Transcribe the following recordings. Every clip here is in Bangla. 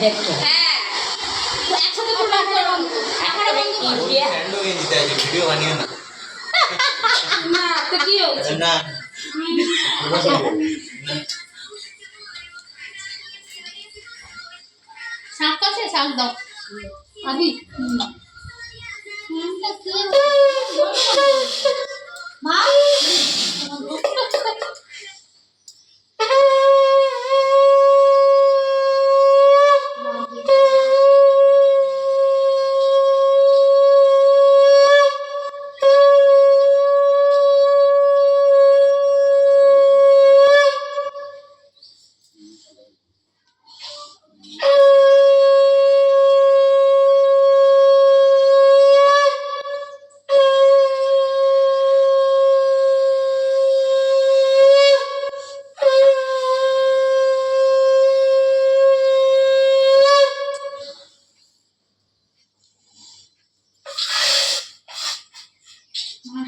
দেখো হ্যাঁ একসাথে পুরো এখনো বন্ধ কর স্যান্ডো গিয়ে দিতে আছে ভিডিও বানিও না না তো কি হচ্ছে না শাক আছে শাক দাও আবি মা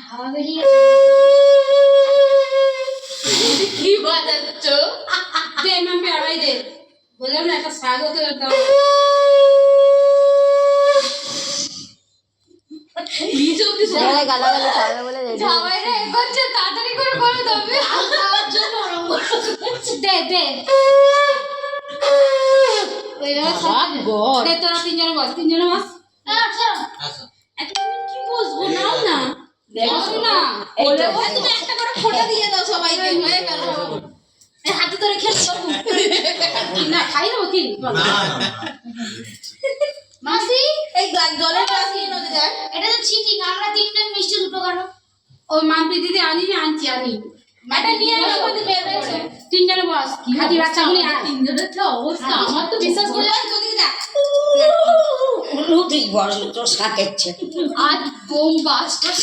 হাওয়া বেরিয়ে কি বাজাচ্ছ দে মাম্পি আড়াই দে বললাম না একটা স্বাগত দাও নিচে অব্দি গালাগালি খাবে বলে জামাই রে করছে তাড়াতাড়ি করে করে দেবে খাওয়ার জন্য ওরম দে দে দে তোরা তিনজনে বস আচ্ছা কি বসবো নাও না দেখো না বলে বলে তুমি একটা করে ফোঁটা দিয়ে দাও সবাইকে হয়ে গেল হাতে ধরে খেয়ে না খাই না কি মাসি এই জলের গ্লাস নিয়ে নদে যায় এটা তো চিটিং আমরা তিনজন মিষ্টি দুটো কারো ওই মাম্পি দিদি আনছি আমি এটা নিয়ে এলো বলতে বেরোছে তিনজনে বস খাতি বাচ্চাগুলি আর তিনজনের তো অবস্থা আমার তো বিশ্বাস করে যদি যা রুটি বড় তো শাকেচ্ছে আর বোম বাস্টার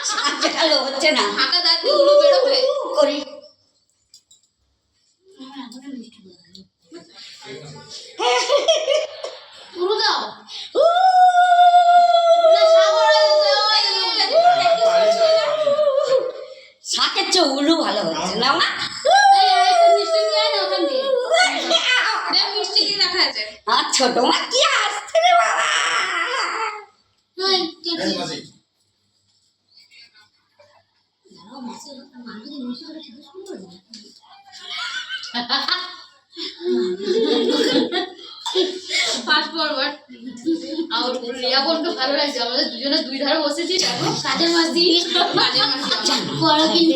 শাকেলো হচ্ছে না ফাঁকা দাঁতগুলো বেরোবে করি পুরো দাও শাকের চেয়ে উলু ভালো হচ্ছে না মা আর ছোট মা কি আসছে রে বাবা ফাস্ট ফরওয়ার্ড আর রিয়া বোনকে ভালো লাগছে আমাদের দুজনে দুই ধারে বসেছি দেখো কাজের মাছ দিয়ে কাজের মাছ বড় কিন্তু